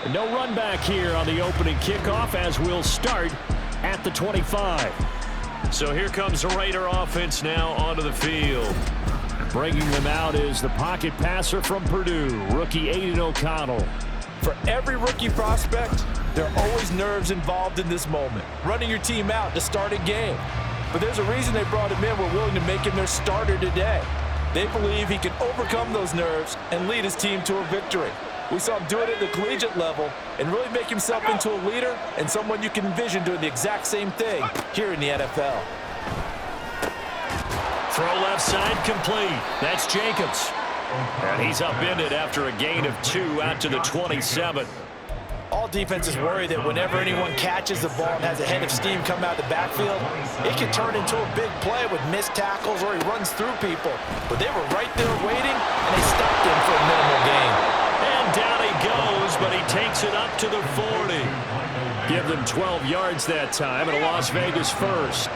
No run back here on the opening kickoff as we'll start at the 25. So here comes the Raider offense now onto the field. Bringing them out is the pocket passer from Purdue, rookie Aiden O'Connell. For every rookie prospect, there are always nerves involved in this moment. Running your team out to start a game. But there's a reason they brought him in. We're willing to make him their starter today. They believe he can overcome those nerves and lead his team to a victory. We saw him do it at the collegiate level and really make himself into a leader and someone you can envision doing the exact same thing here in the NFL. Throw left side complete. That's Jacobs. And he's upended after a gain of 2 out to the 27. All defenses worry that whenever anyone catches the ball and has a head of steam come out of the backfield, it can turn into a big play with missed tackles or he runs through people. But they were right there waiting, and they stopped him for a minimal gain. And down he goes, but he takes it up to the 40. Give them 12 yards that time, and a Las Vegas first.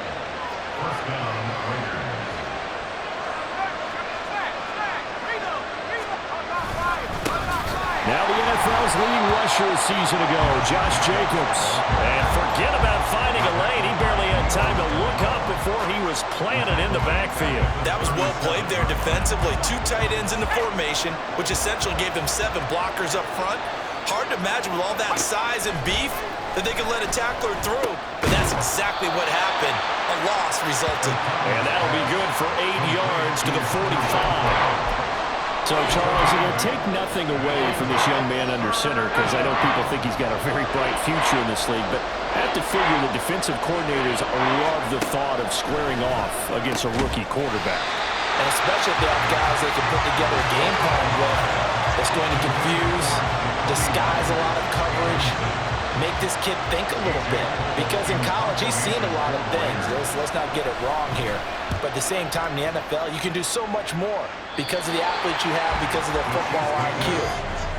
Now the NFL's leading rusher a season ago, Josh Jacobs. And forget about finding a lane. He barely had time to look up before he was planted in the backfield. That was well played there defensively. 2 tight ends in the formation, which essentially gave them 7 blockers up front. Hard to imagine with all that size and beef that they could let a tackler through. But that's exactly what happened. A loss resulted. And that'll be good for 8 yards to the 45. So, Charles, it will take nothing away from this young man under center because I know people think he's got a very bright future in this league, but I have to figure the defensive coordinators love the thought of squaring off against a rookie quarterback. And especially if they have guys they can put together a game plan with that's going to confuse, disguise a lot of coverage, make this kid think a little bit. Because in college, he's seen a lot of things. Let's not get it wrong here. But at the same time, in the NFL, you can do so much more because of the athletes you have, because of their football IQ.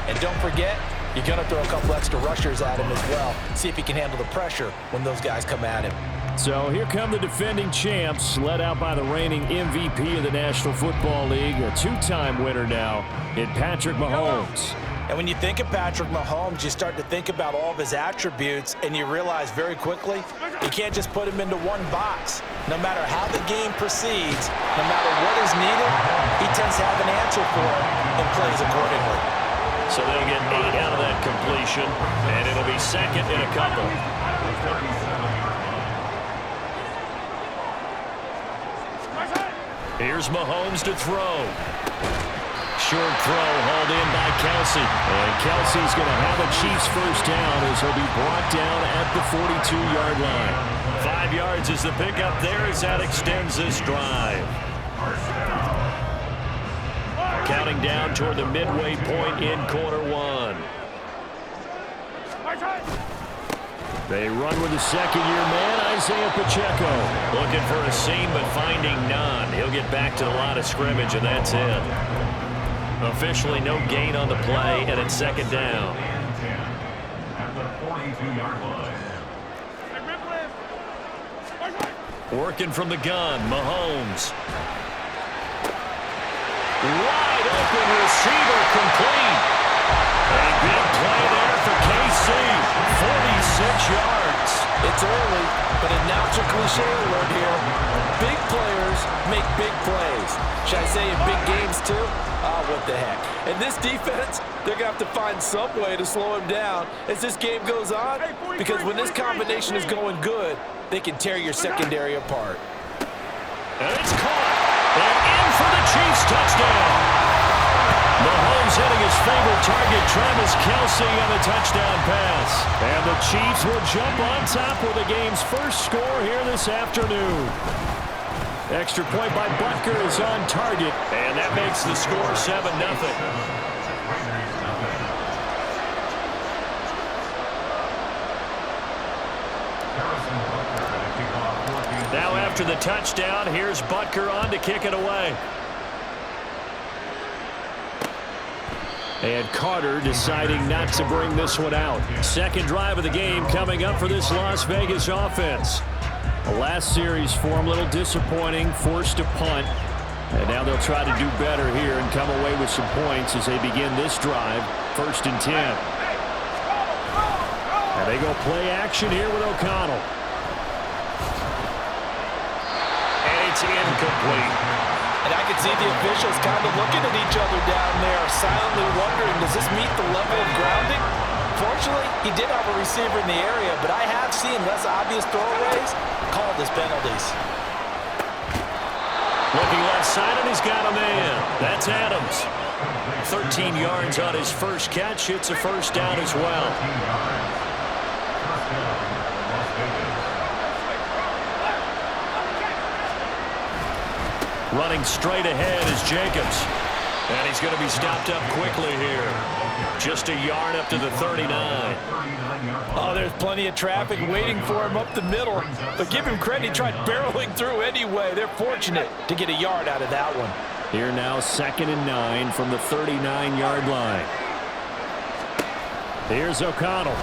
And don't forget, you're going to throw a couple extra rushers at him as well. See if he can handle the pressure when those guys come at him. So here come the defending champs, led out by the reigning MVP of the National Football League, a 2-time winner now in Patrick Mahomes. And when you think of Patrick Mahomes, you start to think about all of his attributes, and you realize very quickly, you can't just put him into one box. No matter how the game proceeds, no matter what is needed, he tends to have an answer for it and plays accordingly. So they'll get 8 out of that completion, and it'll be second in a couple. Here's Mahomes to throw. Short throw hauled in by Kelsey. And Kelsey's going to have a Chiefs first down as he'll be brought down at the 42-yard line. 5 yards is the pickup there as that extends this drive. Counting down toward the midway point in quarter 1. They run with the second-year man, Isaiah Pacheco. Looking for a seam, but finding none. He'll get back to the line of scrimmage, and that's it. Officially no gain on the play, and it's second down. Working from the gun, Mahomes. Wide open receiver complete. A big play there for KC. 46 yards. It's early, but announcer cliche alert here. Big players make big plays. Should I say in big games too? Oh, what the heck. And this defense, they're going to have to find some way to slow him down as this game goes on, because when this combination is going good, they can tear your secondary apart. And it's caught. And in for the Chiefs touchdown. Mahomes hitting his favorite target, Travis Kelce, on the touchdown pass. And the Chiefs will jump on top with the game's first score here this afternoon. Extra point by Butker is on target, and that makes the score 7-0. Now after the touchdown, here's Butker on to kick it away. And Carter deciding not to bring this one out. Second drive of the game coming up for this Las Vegas offense. The last series for him, a little disappointing, forced to punt. And now they'll try to do better here and come away with some points as they begin this drive, 1st and 10. And they go play action here with O'Connell. And it's incomplete. And I can see the officials kind of looking at each other down there, silently wondering, does this meet the level of grounding? Fortunately, he did have a receiver in the area, but I have seen less obvious throwaways called as penalties. Looking left side, and he's got a man. That's Adams. 13 yards on his first catch. It's a first down as well. Running straight ahead is Jacobs. And he's going to be stopped up quickly here. Just a yard up to the 39. Oh, there's plenty of traffic waiting for him up the middle. But give him credit, he tried barreling through anyway. They're fortunate to get a yard out of that one. Here now, 2nd and 9 from the 39-yard line. Here's O'Connell.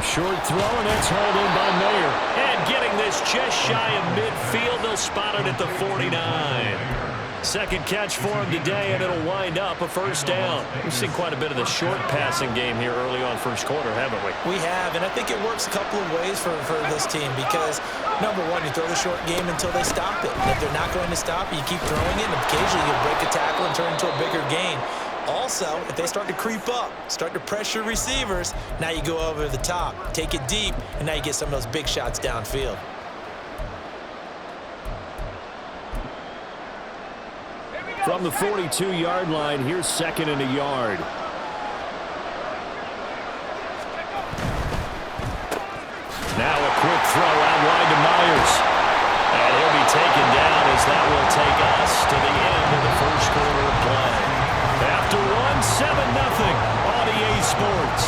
Short throw, and that's hauled in by Mayer. And getting this just shy of midfield, they'll spot it at the 49. Second catch for him today, and it'll wind up a first down. We've seen quite a bit of the short passing game here early on first quarter, haven't we? We have, and I think it works a couple of ways for this team because, number one, you throw the short game until they stop it. And if they're not going to stop it, you keep throwing it, and occasionally you'll break a tackle and turn into a bigger gain. Also, if they start to creep up, start to pressure receivers, now you go over the top, take it deep, and now you get some of those big shots downfield. From the 42-yard line, here's 2nd and a yard. Now a quick throw out wide to Myers. And he'll be taken down as that will take us to the end of the first quarter of play. After one, 7-0 on EA Sports.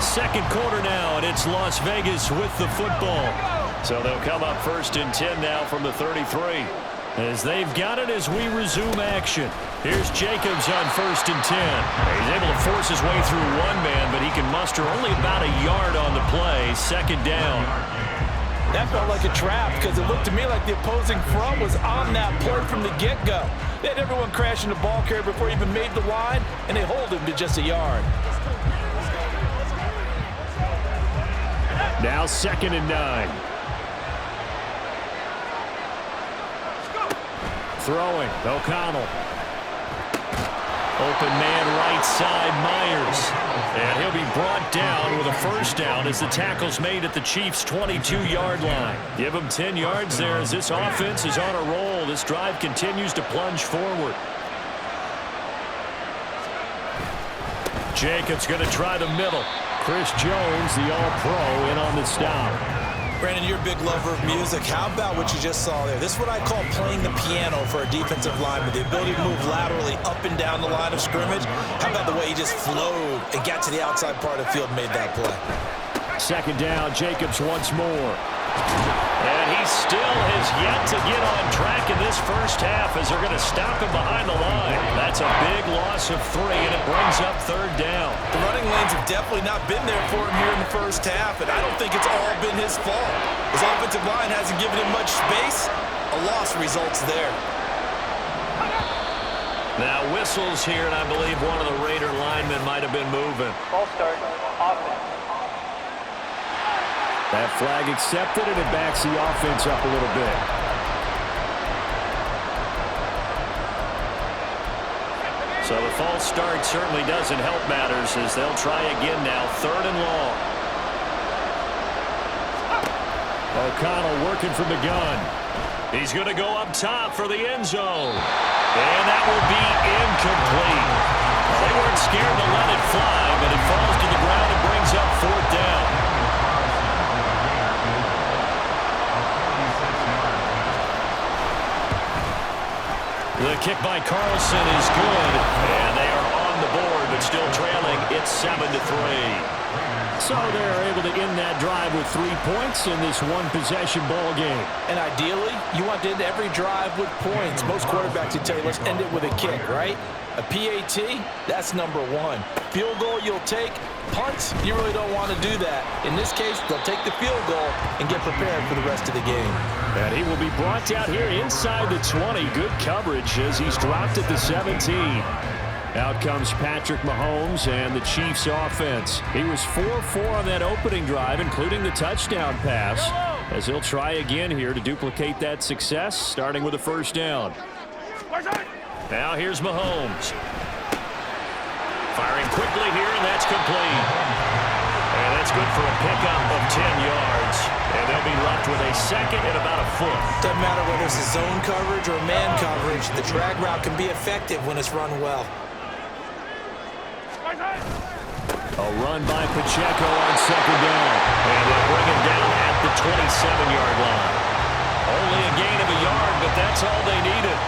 Second quarter now, and it's Las Vegas with the football. So they'll come up 1st and 10 now from the 33. As they've got it as we resume action. Here's Jacobs on 1st and 10. He's able to force his way through one man, but he can muster only about a yard on the play. 2nd down. That felt like a trap because it looked to me like the opposing front was on that play from the get-go. They had everyone crashing the ball carrier before he even made the line, and they hold him to just a yard. Now 2nd and 9. Throwing, O'Connell. Open man right side, Myers. And he'll be brought down with a first down as the tackle's made at the Chiefs' 22-yard line. Give him 10 yards there as this offense is on a roll. This drive continues to plunge forward. Jacobs going to try the middle. Chris Jones, the All-Pro, in on the stop. Brandon, you're a big lover of music. How about what you just saw there? This is what I call playing the piano for a defensive lineman. The ability to move laterally up and down the line of scrimmage. How about the way he just flowed and got to the outside part of the field and made that play? 2nd down, Jacobs once more. And he still has yet to get on track in this first half as they're going to stop him behind the line. That's a big loss of 3, and it brings up 3rd down. The running lanes have definitely not been there for him here in the first half, and I don't think it's all been his fault. His offensive line hasn't given him much space. A loss results there. Now whistles here, and I believe one of the Raider linemen might have been moving. Ball start, offense. That flag accepted, and it backs the offense up a little bit. So the false start certainly doesn't help matters as they'll try again now, 3rd and long. O'Connell working from the gun. He's going to go up top for the end zone. And that will be incomplete. They weren't scared to let it fly, but it falls to the ground and brings up 4th down. The kick by Carlson is good, and they are on the board, but still trailing. It's 7-3. So they're able to end that drive with 3 points in this one-possession ball game. And ideally, you want to end every drive with points. Most quarterbacks would tell you, let's end it with a kick, right? A PAT, that's number 1. Field goal you'll take. Punts, you really don't want to do that. In this case, they'll take the field goal and get prepared for the rest of the game. And he will be brought down here inside the 20. Good coverage as he's dropped at the 17. Out comes Patrick Mahomes and the Chiefs offense. He was 4-4 on that opening drive, including the touchdown pass, as he'll try again here to duplicate that success, starting with a first down. Now here's Mahomes. Firing quickly here, and that's complete. And that's good for a pickup of 10 yards. And they'll be left with a second and about a foot. Doesn't matter whether it's a zone coverage or man coverage, the drag route can be effective when it's run well. A run by Pacheco on second down. And they'll bring him down at the 27-yard line. Only a gain of a yard, but that's all they needed.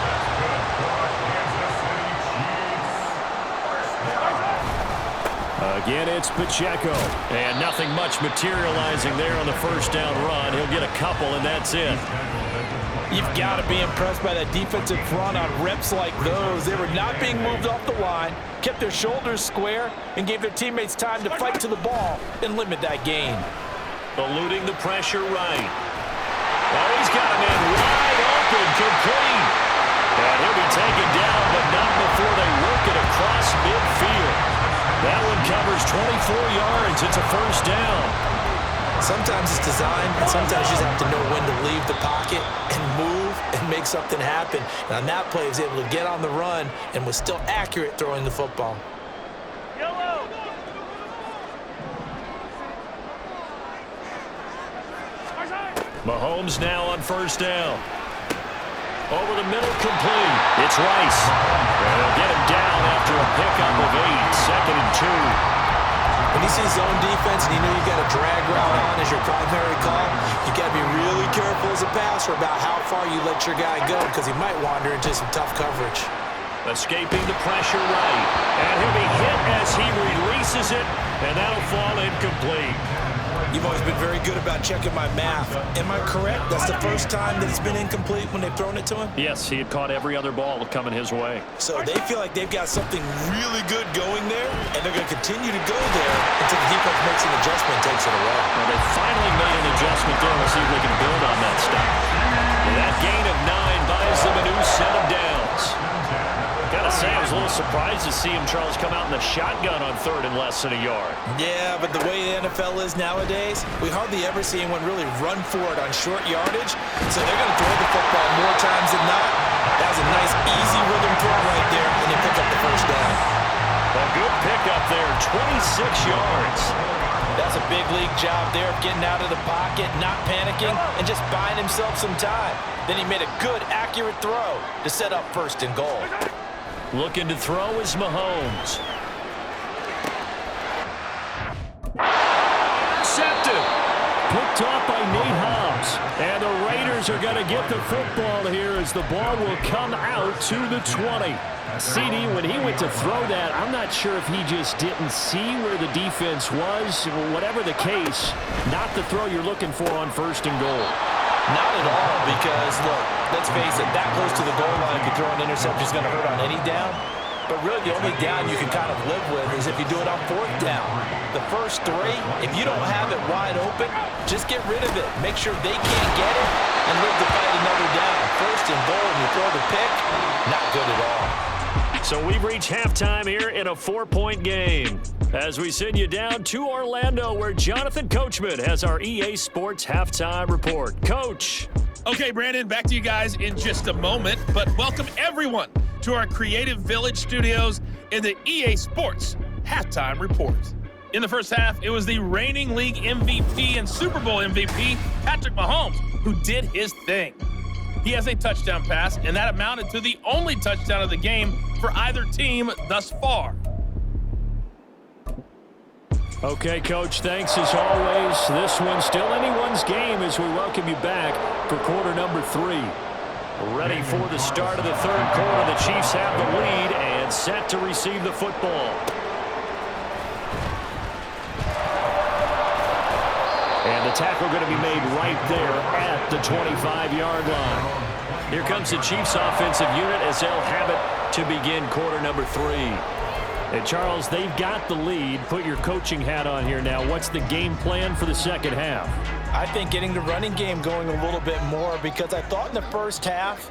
Again, it's Pacheco. And nothing much materializing there on the first down run. He'll get a couple, and that's it. You've got to be impressed by that defensive front on reps like those. They were not being moved off the line, kept their shoulders square, and gave their teammates time to fight to the ball and limit that gain. Eluding the pressure right. Oh, he's got him in wide open, complete. And he'll be taken down, but not before they work it across midfield. That one covers 24 yards. It's a first down. Sometimes it's designed, and sometimes you just have to know when to leave the pocket and move and make something happen. And on that play, he was able to get on the run and was still accurate throwing the football. Mahomes now on first down. Over the middle, complete. It's Rice. And they'll get him down after a pickup of 8, second and 2. When you see zone defense and you know you got a drag route on as your primary call, you got to be really careful as a passer about how far you let your guy go because he might wander into some tough coverage. Escaping the pressure right. And he'll be hit as he releases it, and that'll fall incomplete. You've always been very good about checking my math. Am I correct? That's the first time that it's been incomplete when they've thrown it to him? Yes, he had caught every other ball coming his way. So they feel like they've got something really good going there, and they're going to continue to go there until the defense makes an adjustment and takes it away. Well, they finally made an adjustment there. We'll see if they can build on that stuff. That gain of 9 buys them a new set of downs. Gotta say, I was a little surprised to see him, Charles, come out in the shotgun on third and less than a yard. Yeah, but the way the NFL is nowadays, we hardly ever see anyone really run for it on short yardage, so they're going to throw the football more times than not. That was a nice, easy rhythm throw right there, and they pick up the first down. A good pickup there, 26 yards. That's a big league job there of getting out of the pocket, not panicking, and just buying himself some time. Then he made a good, accurate throw to set up first and goal. Looking to throw is Mahomes. Intercepted. Picked off by Nate Hobbs. And the Raiders are going to get the football here as the ball will come out to the 20. CD, when he went to throw that, I'm not sure if he just didn't see where the defense was. Whatever the case, not the throw you're looking for on first and goal. Not at all, because, look, let's face it, that close to the goal line, if you throw an interception, is going to hurt on any down. But really, the only down you can kind of live with is if you do it on fourth down. The first 3, if you don't have it wide open, just get rid of it. Make sure they can't get it and live to fight another down. First and goal, and you throw the pick, not good at all. So we've reached halftime here in a 4-point game. As we send you down to Orlando, where Jonathan Coachman has our EA Sports halftime report. Coach. Okay, Brandon, back to you guys in just a moment, but welcome everyone to our Creative Village studios in the EA Sports halftime report. In the first half, it was the reigning league MVP and Super Bowl MVP, Patrick Mahomes, who did his thing. He has a touchdown pass, and that amounted to the only touchdown of the game for either team thus far. Okay, Coach, thanks as always. This one's still anyone's game as we welcome you back for quarter number 3. Ready for the start of the third quarter. The Chiefs have the lead and set to receive the football. And the tackle going to be made right there at the 25-yard line. Here comes the Chiefs offensive unit as they'll have it to begin quarter number 3. And Charles, they've got the lead. Put your coaching hat on here now. What's the game plan for the second half? I think getting the running game going a little bit more, because I thought in the first half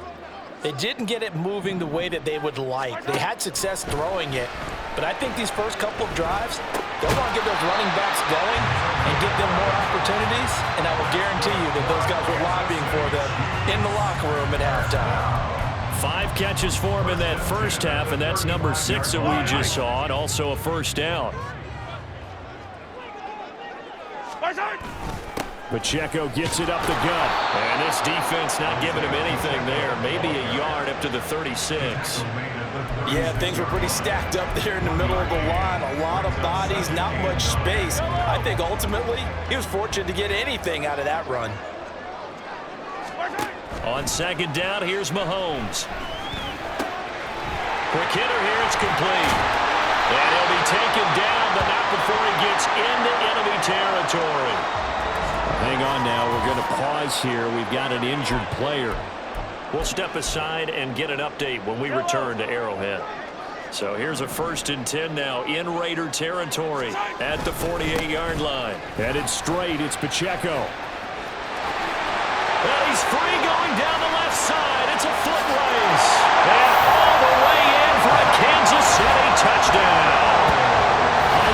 They didn't get it moving the way that they would like. They had success throwing it, but I think these first couple of drives, they'll want to get those running backs going and give them more opportunities, and I will guarantee you that those guys were lobbying for them in the locker room at halftime. 5 catches for him in that first half, and that's number 6 that we just saw, and also a first down. Pacheco gets it up the gut, and this defense not giving him anything there. Maybe a yard up to the 36. Yeah, things were pretty stacked up there in the middle of the line. A lot of bodies, not much space. I think ultimately he was fortunate to get anything out of that run. On second down, here's Mahomes. Quick hitter here, it's complete. And he'll be taken down, but not before he gets into enemy territory. Hang on now, we're going to pause here. We've got an injured player. We'll step aside and get an update when we return to Arrowhead. So here's a 1st and 10 now in Raider territory at the 48-yard line. Headed straight, it's Pacheco. And he's free going down the left side. It's a foot race. And all the way in for a Kansas City touchdown.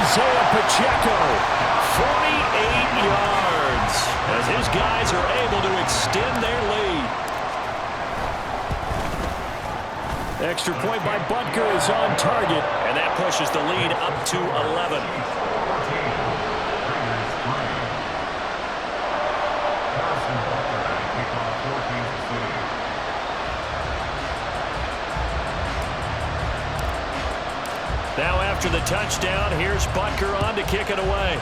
Isaiah Pacheco, 48 yards, as his guys are able to extend their lead. Extra point by Butker is on target, and that pushes the lead up to 11. Now after the touchdown, here's Butker on to kick it away.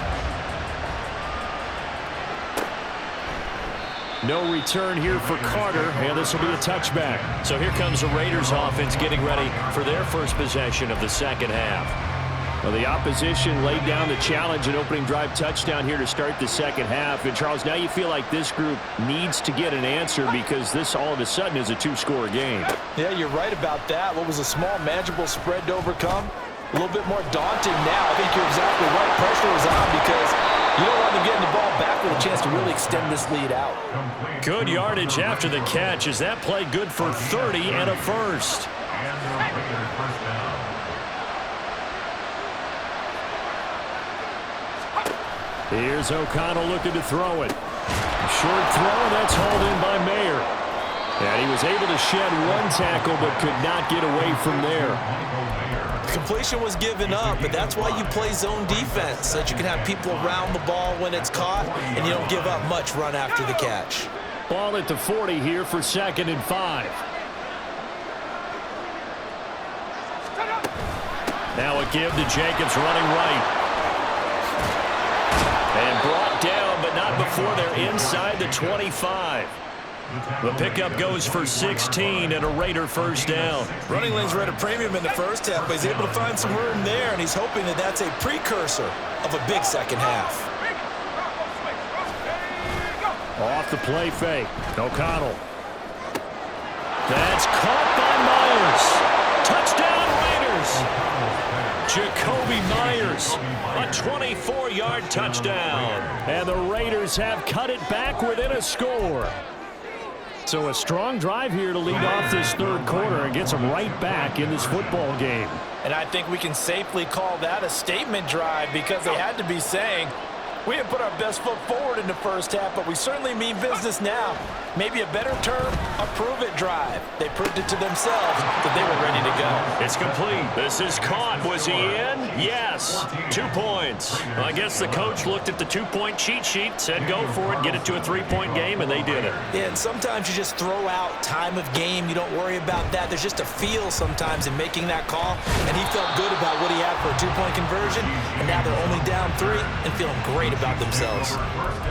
No return here for Carter, and this will be a touchback. So here comes the Raiders offense getting ready for their first possession of the second half. Well, the opposition laid down the challenge, an opening drive touchdown here to start the second half. And, Charles, now you feel like this group needs to get an answer because this all of a sudden is a 2-score game. Yeah, you're right about that. What was a small, manageable spread to overcome? A little bit more daunting now. I think you're exactly right. Pressure is on because you don't want them getting the ball back with a chance to really extend this lead out. Good yardage after the catch. Is that play good for 30 and a first? Here's O'Connell looking to throw it. Short throw, and that's hauled in by Mayer. And he was able to shed one tackle but could not get away from there. Completion was given up, but that's why you play zone defense, so that you can have people around the ball when it's caught, and you don't give up much run after the catch. Ball at the 40 here for 2nd and 5. Now a give to Jacobs running right. And brought down, but not before they're inside the 25. The pickup goes for 16 and a Raider first down. Running lanes were at a premium in the first half, but he's able to find some room there, and he's hoping that that's a precursor of a big second half. Off the play fake. O'Connell. That's caught by Myers. Touchdown Raiders. Jacoby Myers, a 24-yard touchdown. And the Raiders have cut it back within a score. So a strong drive here to lead off this third quarter and gets them right back in this football game. And I think we can safely call that a statement drive because they had to be saying, we didn't put our best foot forward in the first half, but we certainly mean business now. Maybe a better term, a prove-it drive. They proved it to themselves that they were ready to go. It's complete. This is caught. Was he in? Yes. 2 points. Well, I guess the coach looked at the 2-point cheat sheet, said go for it, get it to a 3-point game, and they did it. Yeah, and sometimes you just throw out time of game. You don't worry about that. There's just a feel sometimes in making that call, and he felt good about what he had for a 2-point conversion, and now they're only down 3 and feeling great about themselves.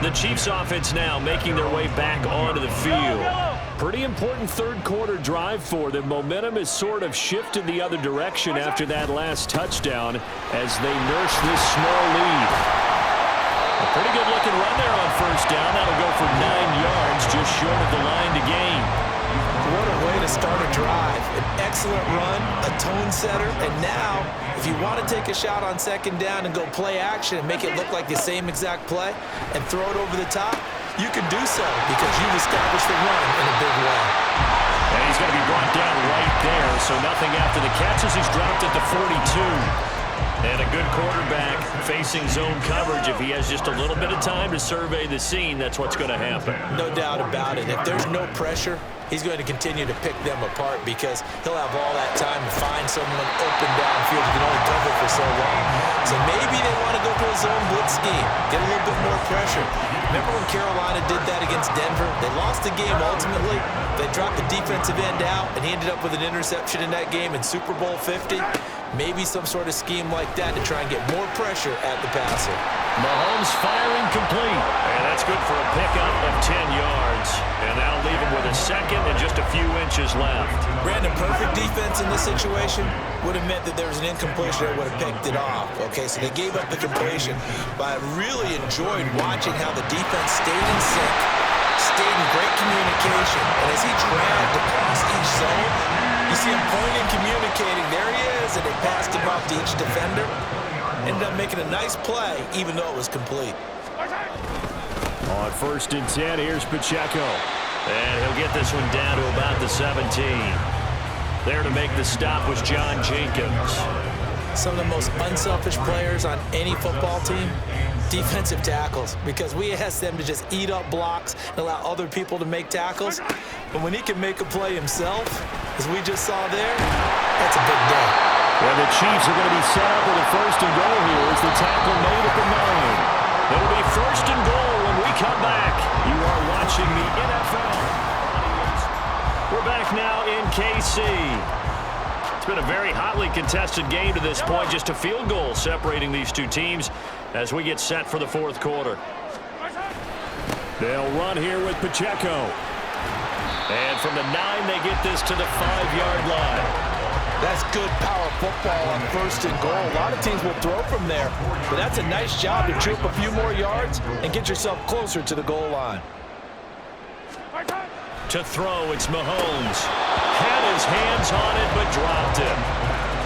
The Chiefs offense now making their way back onto the field. Pretty important third quarter drive for them. Momentum has sort of shifted the other direction after that last touchdown as they nurse this small lead. A pretty good looking run there on first down. That'll go for 9 yards, just short of the line to gain. What a way to start a drive. An excellent run, a tone setter, and now if you want to take a shot on second down and go play action and make it look like the same exact play and throw it over the top, you can do so because you've established the run in a big way. And he's going to be brought down right there, so nothing after the catches. He's dropped at the 42. And a good quarterback facing zone coverage. If he has just a little bit of time to survey the scene, that's what's going to happen. No doubt about it. If there's no pressure, he's going to continue to pick them apart because he'll have all that time to find someone open downfield who can only cover for so long. So maybe they want to go to a zone blitz scheme, get a little bit more pressure. Remember when Carolina did that against Denver? They lost the game ultimately. They dropped the defensive end out, and he ended up with an interception in that game in Super Bowl 50. Maybe some sort of scheme like that to try and get more pressure at the passer. Mahomes firing complete. And that's good for a pickup of 10 yards. And that'll leave him with a second and just a few inches left. Brandon, perfect defense in this situation would have meant that there was an incompletion that would have picked it off. Okay, so they gave up the completion. But I really enjoyed watching how the defense stayed in sync, stayed in great communication. And as he dragged across each zone, you see him pointing, communicating. There he is, and they passed him off to each defender. Ended up making a nice play, even though it was complete. On 1st and 10, here's Pacheco. And he'll get this one down to about the 17. There to make the stop was John Jenkins. Some of the most unselfish players on any football team, defensive tackles, because we ask them to just eat up blocks and allow other people to make tackles. But when he can make a play himself, as we just saw there, that's a big day. And the Chiefs are going to be set up with a 1st and goal here as the tackle made at the 9. It'll be 1st and goal when we come back. You are watching the NFL. We're back now in KC. It's been a very hotly contested game to this point. Just a field goal separating these two teams as we get set for the 4th quarter. They'll run here with Pacheco. And from the 9, they get this to the 5-yard line. That's good power football on 1st and goal. A lot of teams will throw from there, but that's a nice job to chew up a few more yards and get yourself closer to the goal line. To throw, it's Mahomes. Had his hands on it, but dropped it.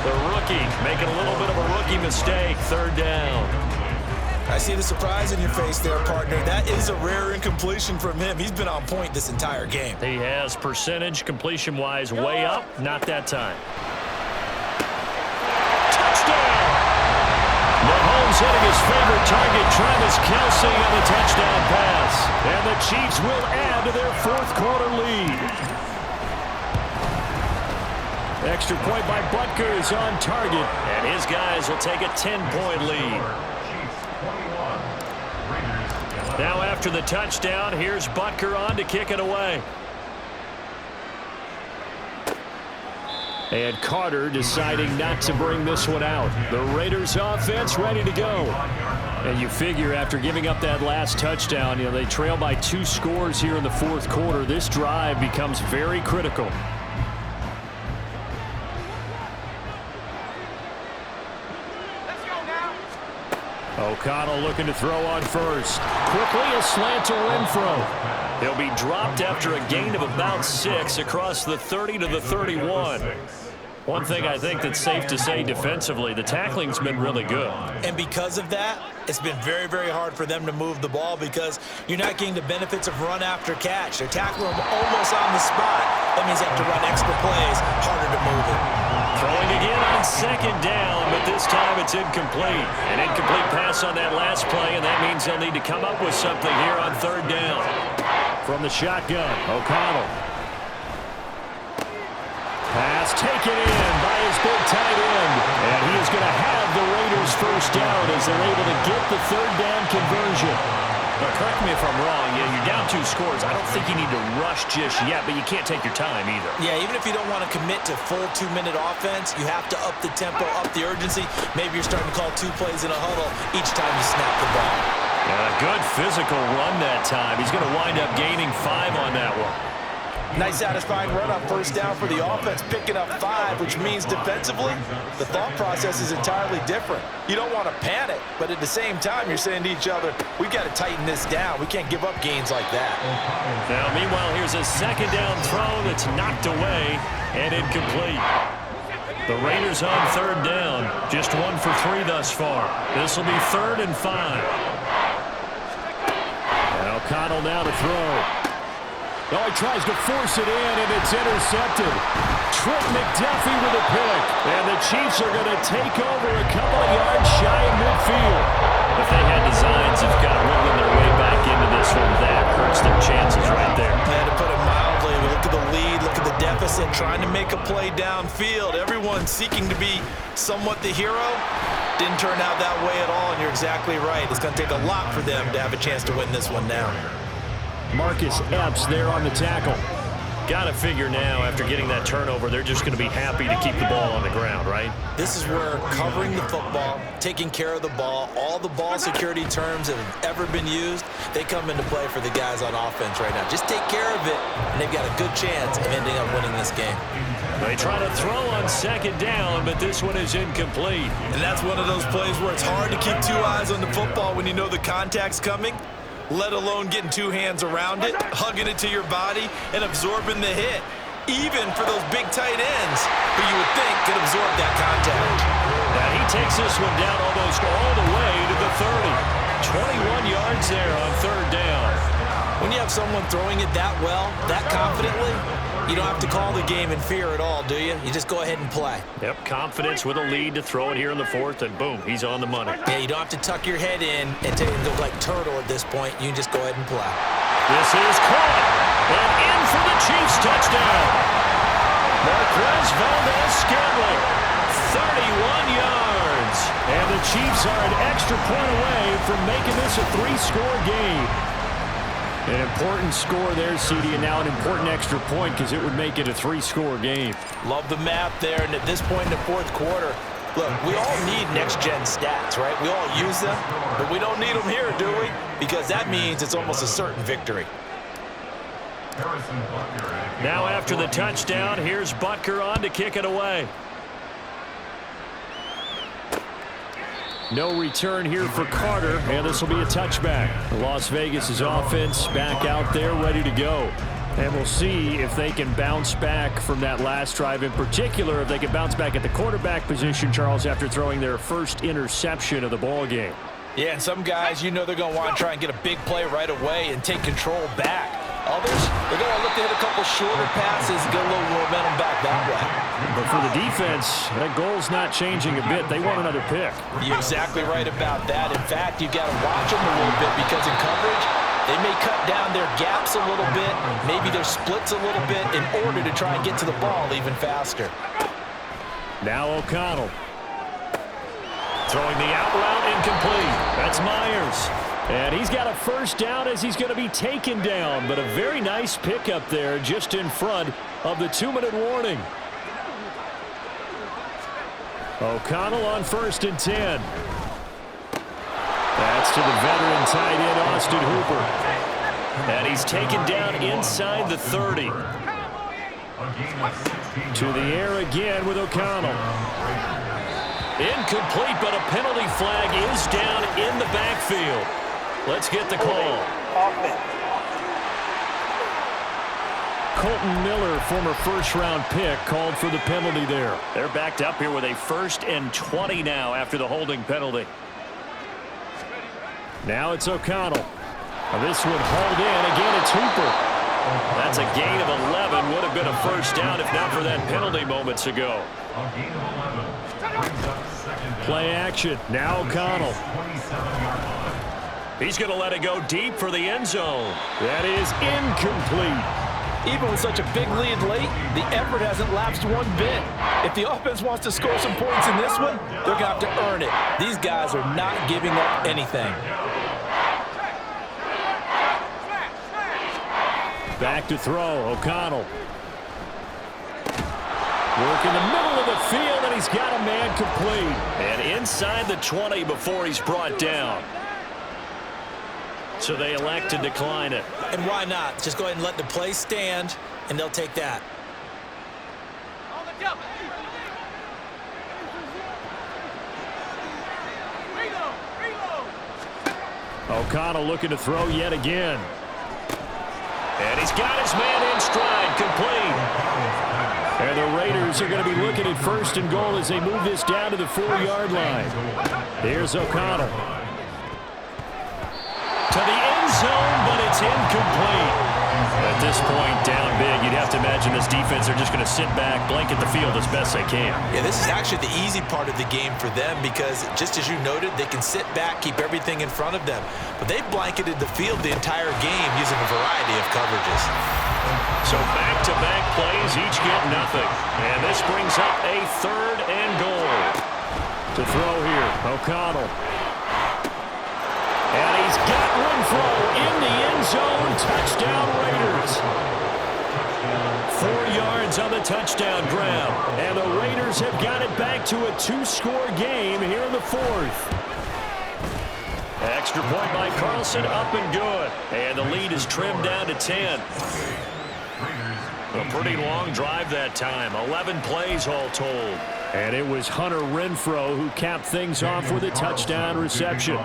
The rookie making a little bit of a rookie mistake. 3rd down. I see the surprise in your face there, partner. That is a rare incompletion from him. He's been on point this entire game. He has percentage completion-wise way up. Not that time. Touchdown! Mahomes hitting his favorite target, Travis Kelce, on the touchdown pass. And the Chiefs will add to their 4th quarter lead. Extra point by Butker is on target. And his guys will take a 10-point lead. Now after the touchdown, here's Butker on to kick it away. And Carter deciding not to bring this one out. The Raiders offense ready to go. And you figure after giving up that last touchdown, they trail by 2 scores here in the 4th quarter. This drive becomes very critical. O'Connell looking to throw on 1st. Quickly a slant to Renfro. He'll be dropped after a gain of about 6 across the 30 to the 31. One thing I think that's safe to say defensively, the tackling's been really good. And because of that, it's been very, very hard for them to move the ball because you're not getting the benefits of run after catch. They're tackling them almost on the spot. That means they have to run extra plays, harder to move it. Throwing again on 2nd down, but this time it's incomplete. An incomplete pass on that last play, and that means they'll need to come up with something here on 3rd down. From the shotgun, O'Connell. Pass taken in by his big tight end. And he is going to have the Raiders 1st down as they're able to get the 3rd down conversion. Now, correct me if I'm wrong. You're down 2 scores. I don't think you need to rush just yet, but you can't take your time either. Yeah, even if you don't want to commit to full 2-minute offense, you have to up the tempo, up the urgency. Maybe you're starting to call 2 plays in a huddle each time you snap the ball. Yeah, a good physical run that time. He's going to wind up gaining 5 on that one. Nice satisfying run on 1st down for the offense, picking up 5, which means defensively, the thought process is entirely different. You don't want to panic, but at the same time, you're saying to each other, we've got to tighten this down. We can't give up gains like that. Now, meanwhile, here's a 2nd down throw that's knocked away and incomplete. The Raiders on 3rd down, just 1 for 3 thus far. This will be 3rd and 5. Now O'Connell now to throw. Oh, he tries to force it in, and it's intercepted. Trent McDuffie with a pick. And the Chiefs are going to take over a couple of yards shy of midfield. If they had designs of kind of wiggling their way back into this one, that hurts their chances right there. Yeah, to put it mildly, look at the lead, look at the deficit, trying to make a play downfield. Everyone seeking to be somewhat the hero. Didn't turn out that way at all, and you're exactly right. It's going to take a lot for them to have a chance to win this one now. Marcus Epps there on the tackle. Got to figure now, after getting that turnover, they're just going to be happy to keep the ball on the ground, right? This is where covering the football, taking care of the ball, all the ball security terms that have ever been used, they come into play for the guys on offense right now. Just take care of it, and they've got a good chance of ending up winning this game. They try to throw on second down, but this one is incomplete. And that's one of those plays where it's hard to keep two eyes on the football when you know the contact's coming, let alone getting two hands around it, hugging it to your body, and absorbing the hit, even for those big tight ends who you would think could absorb that contact. Now he takes this one down almost all the way to the 30. 21 yards there on third down. When you have someone throwing it that well, that confidently, you don't have to call the game in fear at all, do you? You just go ahead and play. Yep, confidence with a lead to throw it here in the fourth, and boom, he's on the money. Yeah, you don't have to tuck your head in and go like turtle at this point. You can just go ahead and play. This is caught, and in for the Chiefs touchdown. Marquez Valdez-Scantling, 31 yards. And the Chiefs are an extra point away from making this a three-score game. An important score there, CD, and now an important extra point because it would make it a three-score game. Love the map there, and at this point in the fourth quarter, look, we all need next-gen stats, right? We all use them, but we don't need them here, do we? Because that means it's almost a certain victory. Now after the touchdown, here's Butker on to kick it away. No return here for Carter, and this will be a touchback. Las Vegas' offense back out there ready to go. And we'll see if they can bounce back from that last drive. In particular, if they can bounce back at the quarterback position, Charles, after throwing their first interception of the ball game. Yeah, and some guys, you know they're going to want to try and get a big play right away and take control back. Others, they're going to look to hit a couple shorter passes and get a little momentum back that way. But for the defense, that goal's not changing a bit. They want another pick. You're exactly right about that. In fact, you've got to watch them a little bit because in coverage, they may cut down their gaps a little bit, maybe their splits a little bit in order to try and get to the ball even faster. Now O'Connell. Throwing the out route incomplete. That's Myers. And he's got a first down as he's going to be taken down. But a very nice pickup there just in front of the 2-minute warning. O'Connell on 1st and 10. That's to the veteran tight end, Austin Hooper. And he's taken down inside the 30. To the air again with O'Connell. Incomplete, but a penalty flag is down in the backfield. Let's get the call. Colton Miller, former first-round pick, called for the penalty there. They're backed up here with a 1st and 20 now after the holding penalty. Now it's O'Connell. This one hauled in. Again, it's Hooper. That's a gain of 11. Would have been a first down if not for that penalty moments ago. Play action. Now O'Connell. He's going to let it go deep for the end zone. That is incomplete. Even with such a big lead late, the effort hasn't lapsed one bit. If the offense wants to score some points in this one, they're going to have to earn it. These guys are not giving up anything. Back to throw, O'Connell. Work in the middle of the field, and he's got a man complete. And inside the 20 before he's brought down. So they elect to decline it. And why not? Just go ahead and let the play stand, and they'll take that. O'Connell looking to throw yet again. And he's got his man in stride, complete. And the Raiders are going to be looking at 1st and goal as they move this down to the 4-yard line. Here's O'Connell. To the end zone, but It's incomplete. At this point, down big, you'd have to imagine this defense, they're just going to sit back, blanket the field as best they can. Yeah, this is actually the easy part of the game for them because, just as you noted, they can sit back, keep everything in front of them. But they've blanketed the field the entire game using a variety of coverages. So back-to-back plays, each get nothing. And this brings up a 3rd and goal. To throw here, O'Connell. And he's got Renfro in the end zone. Touchdown Raiders. 4 yards on the touchdown grab. And the Raiders have got it back to a 2-score game here in the 4th. Extra point by Carlson, up and good. And the lead is trimmed down to 10. A pretty long drive that time. 11 plays all told. And it was Hunter Renfro who capped things off with a touchdown reception.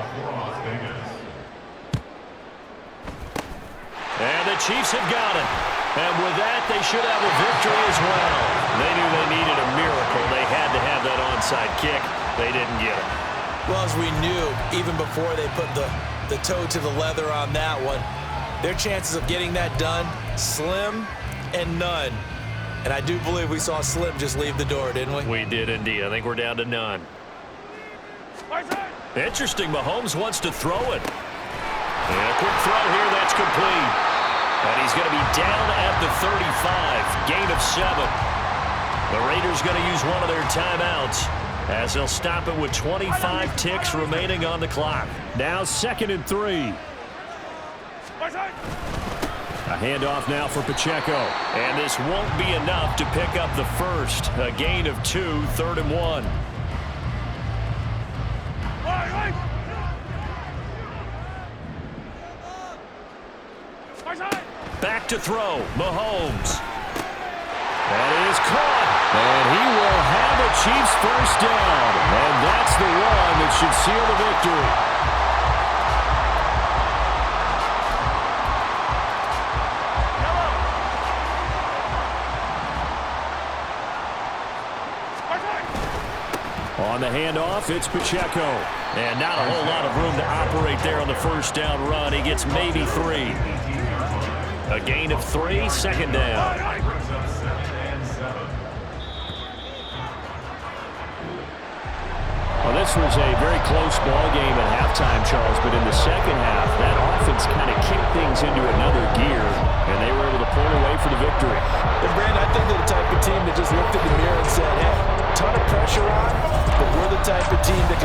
And the Chiefs have got it. And with that, they should have a victory as well. They knew they needed a miracle. They had to have that onside kick. They didn't get it. Well, as we knew, even before they put the toe to the leather on that one, their chances of getting that done, slim and none. And I do believe we saw Slim just leave the door, didn't we? We did indeed. I think we're down to none. Interesting. Mahomes wants to throw it. And a quick throw here. That's complete. And he's going to be down at the 35. Gain of 7. The Raiders going to use one of their timeouts as they'll stop it with 25 ticks remaining on the clock. Now 2nd and 3. A handoff now for Pacheco. And this won't be enough to pick up the first. A gain of 2, 3rd and 1. Back to throw. Mahomes. That is caught. And he will have a Chiefs first down. And that's the one that should seal the victory. On the handoff, it's Pacheco. And not a whole lot of room to operate there on the first down run. He gets maybe 3. A gain of 3, 2nd down. Well, this was a very close ball game at halftime, Charles, but in the second half, that offense kind of kicked things into another gear, and they were able to pull away for the victory. And, Brandon, I think they're the type of team that just looked in the mirror and said, hey, ton of pressure on, but we're the type of team that